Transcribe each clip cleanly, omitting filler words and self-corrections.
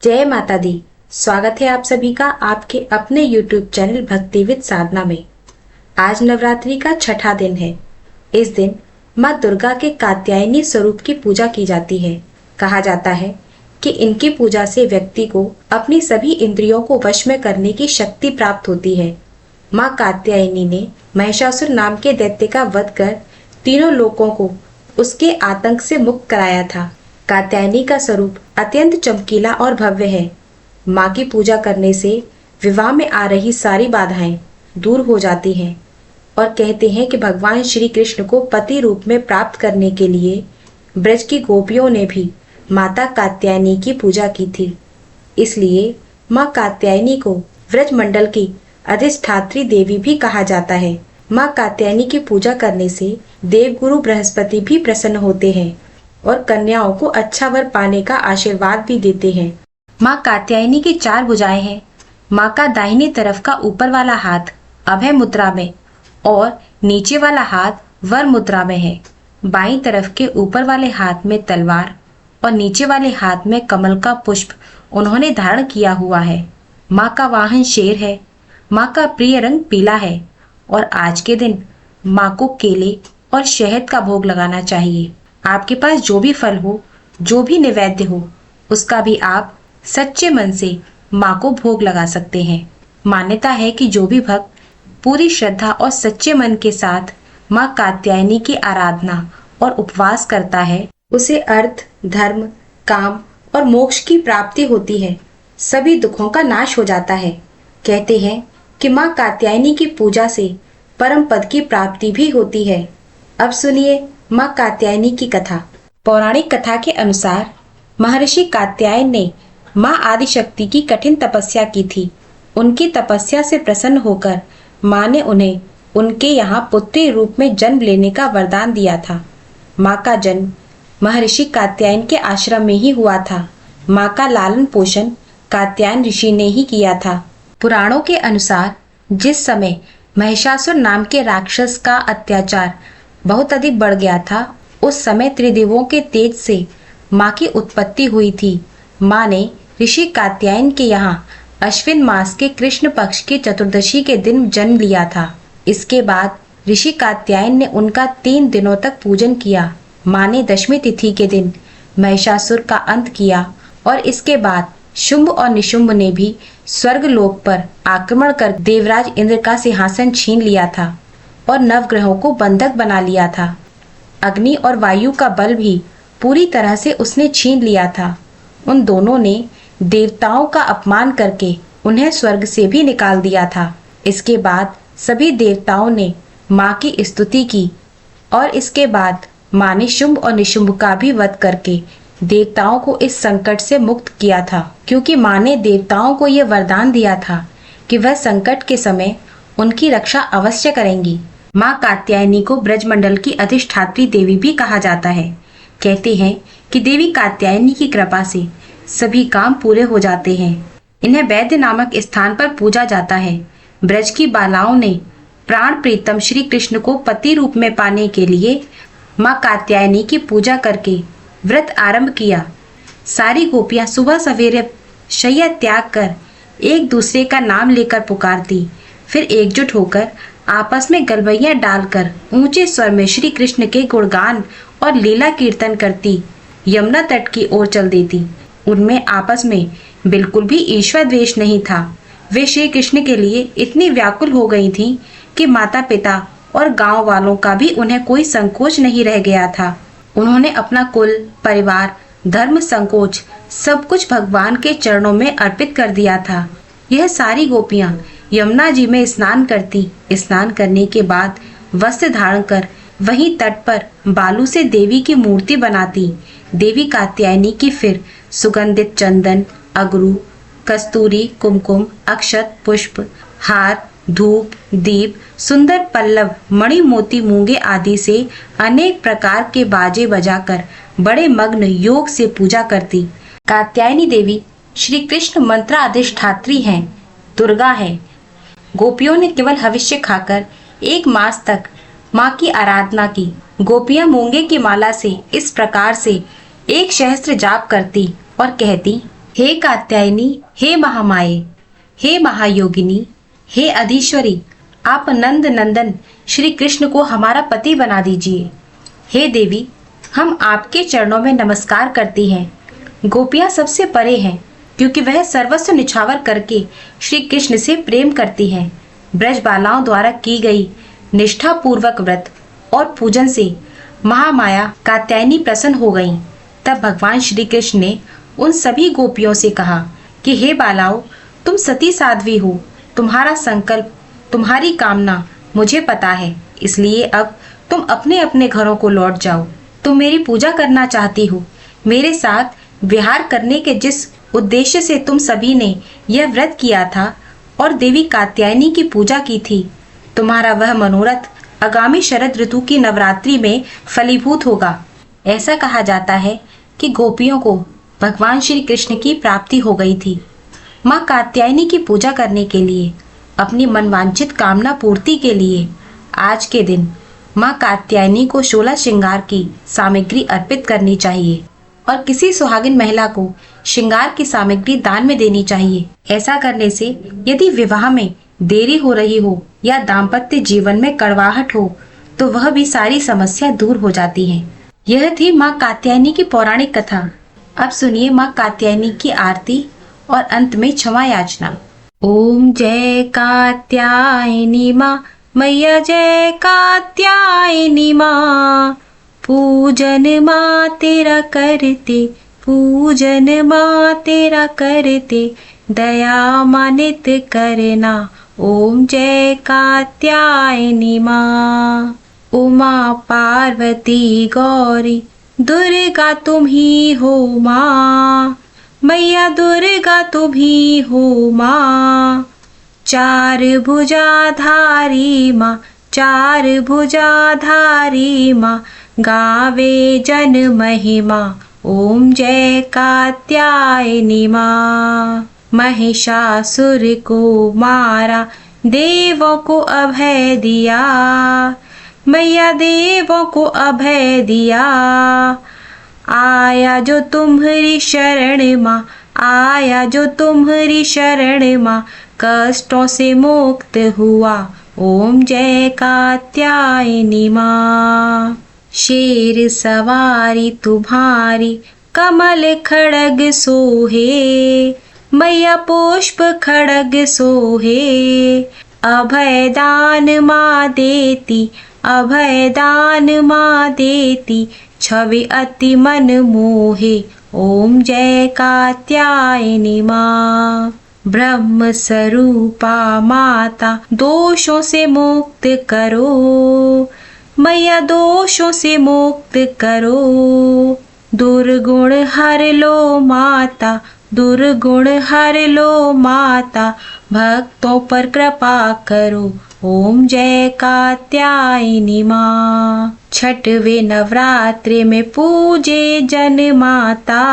जय माता दी। स्वागत है आप सभी का आपके अपने YouTube चैनल भक्तिविद साधना में। आज नवरात्रि का छठा दिन है। इस दिन माँ दुर्गा के कात्यायनी स्वरूप की पूजा की जाती है। कहा जाता है कि इनकी पूजा से व्यक्ति को अपनी सभी इंद्रियों को वश में करने की शक्ति प्राप्त होती है। माँ कात्यायनी ने महिषासुर नाम के दैत्य का वध कर तीनों लोकों को उसके आतंक से मुक्त कराया था। कात्यायनी का स्वरूप अत्यंत चमकीला और भव्य है। माँ की पूजा करने से विवाह में आ रही सारी बाधाएं दूर हो जाती हैं और कहते हैं कि भगवान श्री कृष्ण को पति रूप में प्राप्त करने के लिए ब्रज की गोपियों ने भी माता कात्यायनी की पूजा की थी। इसलिए माँ कात्यायनी को व्रज मंडल की अधिष्ठात्री देवी भी कहा जाता है। माँ कात्यायनी की पूजा करने से देवगुरु बृहस्पति भी प्रसन्न होते हैं और कन्याओं को अच्छा वर पाने का आशीर्वाद भी देते हैं। माँ कात्यायनी की 4 भुजाएं हैं। माँ का दाहिनी तरफ का ऊपर वाला हाथ अभय मुद्रा में और नीचे वाला हाथ वर मुद्रा में है। बाईं तरफ के ऊपर वाले हाथ में तलवार और नीचे वाले हाथ में कमल का पुष्प उन्होंने धारण किया हुआ है। माँ का वाहन शेर है। माँ का प्रिय रंग पीला है और आज के दिन माँ को केले और शहद का भोग लगाना चाहिए। आपके पास जो भी फल हो, जो भी नैवेद्य हो, उसका भी आप सच्चे मन से माँ को भोग लगा सकते हैं। मान्यता है कि जो भी भक्त पूरी श्रद्धा और सच्चे मन के साथ माँ कात्यायनी की आराधना और उपवास करता है, उसे अर्थ, धर्म, काम और मोक्ष की प्राप्ति होती है। सभी दुखों का नाश हो जाता है। कहते हैं कि माँ कात्यायनी की पूजा से परम पद की प्राप्ति भी होती है। अब सुनिए माँ कात्यायनी की कथा। पौराणिक कथा के अनुसार महर्षि कात्यायन ने माँ आदिशक्ति की कठिन तपस्या की थी। उनकी तपस्या से प्रसन्न होकर माँ ने उन्हें उनके यहाँ पुत्री रूप में जन्म लेने का वरदान दिया था। माँ का जन्म महर्षि कात्यायन के आश्रम में ही हुआ था। माँ का लालन पोषण कात्यायन ऋषि ने ही किया था। पुराणों के अनुसार जिस समय महिषासुर नाम के राक्षस का अत्याचार बहुत अधिक बढ़ गया था, उस समय त्रिदेवों के तेज से माँ की उत्पत्ति हुई थी। माँ ने ऋषि कात्यायन के यहाँ अश्विन मास के कृष्ण पक्ष के चतुर्दशी के दिन जन्म लिया था। इसके बाद ऋषि कात्यायन ने उनका 3 दिनों तक पूजन किया। माँ ने दशमी तिथि के दिन महिषासुर का अंत किया और इसके बाद शुंभ और निशुंभ ने भी स्वर्ग लोक पर आक्रमण कर देवराज इंद्र का सिंहासन छीन लिया था और नवग्रहों को बंधक बना लिया था। अग्नि और वायु का बल भी पूरी तरह से उसने छीन लिया था। उन दोनों ने देवताओं का अपमान करके उन्हें स्वर्ग से भी निकाल दिया था। इसके बाद सभी देवताओं ने माँ की स्तुति की और इसके बाद माँ ने शुंभ और निशुंभ का भी वध करके देवताओं को इस संकट से मुक्त किया था, क्योंकि माँ ने देवताओं को यह वरदान दिया था कि वह संकट के समय उनकी रक्षा अवश्य करेंगी। माँ कात्यायनी को ब्रजमंडल की अधिष्ठात्री देवी भी कहा जाता है। कहते हैं कि देवी कात्यायनी की कृपा से सभी काम पूरे हो जाते हैं। इन्हें वैद्य नामक स्थान पर पूजा जाता है। ब्रज की बालाओं ने प्राण प्रीतम श्री कृष्ण को पति रूप में पाने के लिए माँ कात्यायनी की पूजा करके व्रत आरंभ किया। सारी गोपियां सुबह सवेरे शैया त्याग कर एक दूसरे का नाम लेकर पुकारती, फिर एकजुट होकर आपस में गलबैया डालकर ऊंचे स्वर में श्री कृष्ण के गुणगान और लीला कीर्तन करती यमुना तट की ओर चल देती। उनमें आपस में बिल्कुल भी ईर्ष्या द्वेष नहीं था। वे श्री कृष्ण के लिए इतनी व्याकुल हो गई थीं कि माता पिता और गांव वालों का भी उन्हें कोई संकोच नहीं रह गया था। उन्होंने अपना कुल, परिवार, धर्म, संकोच सब कुछ भगवान के चरणों में अर्पित कर दिया था। यह सारी गोपियां यमुना जी में स्नान करती। स्नान करने के बाद वस्त्र धारण कर वहीं तट पर बालू से देवी की मूर्ति बनाती। देवी कात्यायनी की फिर सुगंधित चंदन, अगरू, कस्तूरी, कुमकुम, अक्षत, पुष्प, हार, धूप, दीप, सुंदर पल्लव, मणि, मोती, मूंगे आदि से अनेक प्रकार के बाजे बजाकर बड़े मग्न योग से पूजा करती। कात्यायनी देवी श्री कृष्ण मंत्र अधिष्ठात्री हैं, दुर्गा है। गोपियों ने केवल हविष्य खाकर 1 मास तक माँ की आराधना की। गोपियां मूंगे की माला से इस प्रकार से 1 सहस्त्र जाप करती और कहती, हे कात्यायनी, हे महामाये, हे महायोगिनी, हे अधीश्वरी, आप नंद नंदन श्री कृष्ण को हमारा पति बना दीजिए। हे देवी, हम आपके चरणों में नमस्कार करती हैं। गोपियां सबसे परे हैं, क्योंकि वह सर्वस्व निछावर करके श्री कृष्ण से प्रेम करती हैं। ब्रज बालाओं द्वारा की गई निष्ठा पूर्वक व्रत और पूजन से महामाया कात्यायनी प्रसन्न हो गईं। तब भगवान श्री कृष्ण ने उन सभी गोपियों से कहा कि हे बालाओ, तुम सती साध्वी हो, तुम्हारा संकल्प, तुम्हारी कामना मुझे पता है, इसलिए अब तुम अपने अपने घरों को लौट जाओ। तुम मेरी पूजा करना चाहती हो। मेरे साथ विहार करने के जिस उद्देश्य से तुम सभी ने यह व्रत किया था और देवी कात्यायनी की पूजा की थी, तुम्हारा वह मनोरथ आगामी शरद ऋतु की नवरात्रि में फलीभूत होगा। ऐसा कहा जाता है कि गोपियों को भगवान श्री कृष्ण की प्राप्ति हो गई थी। माँ कात्यायनी की पूजा करने के लिए, अपनी मनवांछित कामना पूर्ति के लिए आज के दिन माँ कात्यायनी को 16 श्रृंगार की सामग्री अर्पित करनी चाहिए और किसी सुहागिन महिला को श्रृंगार की सामग्री दान में देनी चाहिए। ऐसा करने से यदि विवाह में देरी हो रही हो या दाम्पत्य जीवन में कड़वाहट हो तो वह भी सारी समस्या दूर हो जाती है। यह थी माँ कात्यायनी की पौराणिक कथा। अब सुनिए माँ कात्यायनी की आरती और अंत में क्षमा याचना। ओम जय कात्यायनी माँ, मैया जय कात्यायनी माँ, पूजन माँ तेरा करते, पूजन माँ तेरा करते, दया मानित करना। ओम जय कात्यायनी माँ। उमा पार्वती गौरी दुर्गा तुम ही हो माँ, मैया दुर्गा तुम ही हो माँ। चार भुजाधारी माँ, चार भुजाधारी माँ, गावे जन महिमा। ओम जय कात्यायनी माँ। महिषासुर को मारा, देवों को अभय दिया, मैया देवों को अभय दिया। आया जो तुम्हारी शरण माँ, आया जो तुम्हारी शरण माँ, कष्टों से मुक्त हुआ। ओम जय कात्यायनी माँ। शेर सवारी तुम्हारी, कमल खड़ग सोहे, मैया पुष्प खड़ग सोहे। अभय दान माँ देती, अभय दान माँ देती, छवि अति मन मोहे। ओम जय कात्यायनी माँ। ब्रह्म स्वरूपा माता, दोषों से मुक्त करो, मैया दोषों से मुक्त करो। दुर्गुण हर लो माता, दुर्गुण हर लो माता, भक्तों पर कृपा करो। ओम जय कात्यायनी माँ। छठवें नवरात्रि में पूजे जन माता,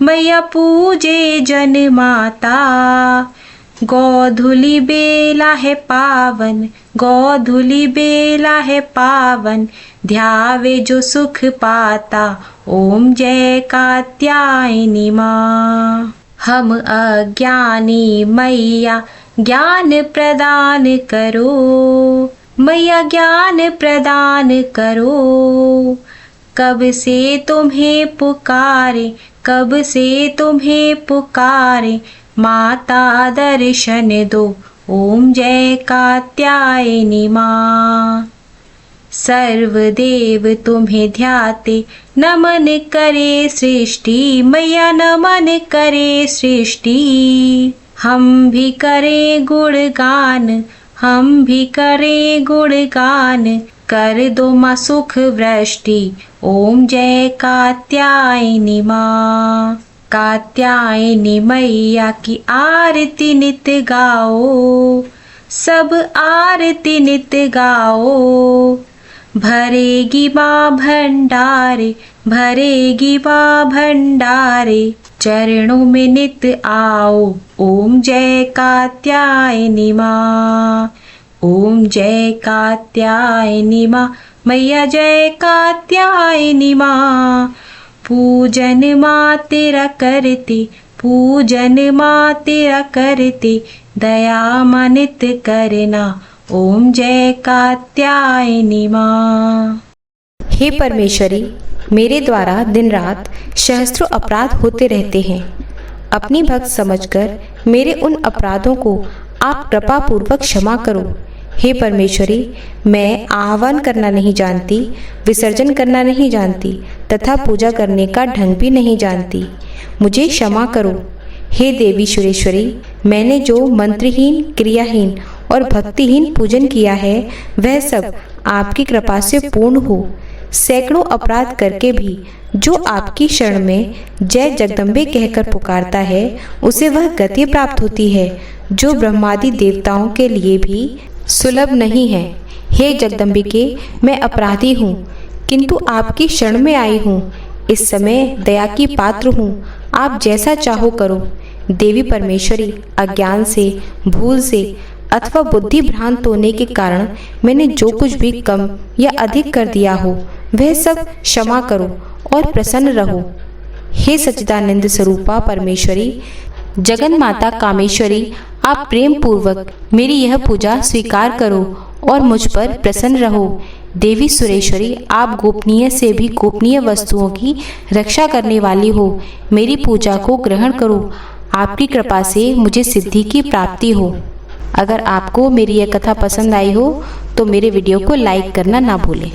मैया पूजे जन माता। गोधूली बेला है पावन, गोधूली बेला है पावन, ध्यावे जो सुख पाता। ओम जय कात्यायनी माँ। हम अज्ञानी मैया ज्ञान प्रदान करो, मैया ज्ञान प्रदान करो। कब से तुम्हें पुकारे, कब से तुम्हें पुकारे, माता दर्शन दो। ओम जय कात्यायनी माँ। सर्वदेव तुम्हें ध्याते, नमन करे सृष्टि, मैया नमन करे सृष्टि। हम भी करें गुणगान, हम भी करें गुणगान, कर दो माँ सुख वृष्टि। ओम जय कात्यायनी माँ। कात्यायनी मैया की आरती नित गाओ, सब आरती नित गाओ। भरेगी माँ भंडारे, भरेगी माँ भंडारे, चरणों में नित आओ। ओम जय कात्यायनी माँ। ओम जय कात्यायनी माँ, मैया जय कात्यायनी माँ। पूजन माँ तेरा करते, पूजन माँ तेरा करते, दया मानित करना, ओम जय कात्यायनी माँ। हे परमेश्वरी, मेरे द्वारा दिन रात सहस्त्रों अपराध होते रहते हैं। अपनी भक्त समझकर मेरे उन अपराधों को आप कृपा पूर्वक क्षमा करो। हे परमेश्वरी, मैं आह्वान करना नहीं जानती, विसर्जन करना नहीं जानती तथा पूजा करने का ढंग भी नहीं जानती, मुझे क्षमा करो। हे देवी सुरेश्वरी, मैंने जो मंत्रहीन, क्रियाहीन और भक्तिहीन पूजन किया है वह सब आपकी कृपा से पूर्ण हो। सैकड़ों अपराध करके भी जो आपकी शरण में जय जगदम्बे कहकर पुकारता है उसे वह गति प्राप्त होती है जो ब्रह्मादि देवताओं के लिए भी सुलभ नहीं है। हे जगदम्बिके, मैं अपराधी हूँ किंतु आपकी शरण में आई हूँ। इस समय दया की पात्र हूँ, आप जैसा चाहो करो। देवी परमेश्वरी, अज्ञान से, भूल से अथवा बुद्धि भ्रांत होने के कारण मैंने जो कुछ भी कम या अधिक कर दिया हो वह सब क्षमा करो और प्रसन्न रहो। हे सच्चिदानंद स्वरूपा परमेश्वरी, जगन माता कामेश्वरी, आप प्रेम पूर्वक मेरी यह पूजा स्वीकार करो और मुझ पर प्रसन्न रहो। देवी सुरेश्वरी, आप गोपनीय से भी गोपनीय वस्तुओं की रक्षा करने वाली हो, मेरी पूजा को ग्रहण करो। आपकी कृपा से मुझे सिद्धि की प्राप्ति हो। अगर आपको मेरी यह कथा पसंद आई हो तो मेरे वीडियो को लाइक करना ना भूलें।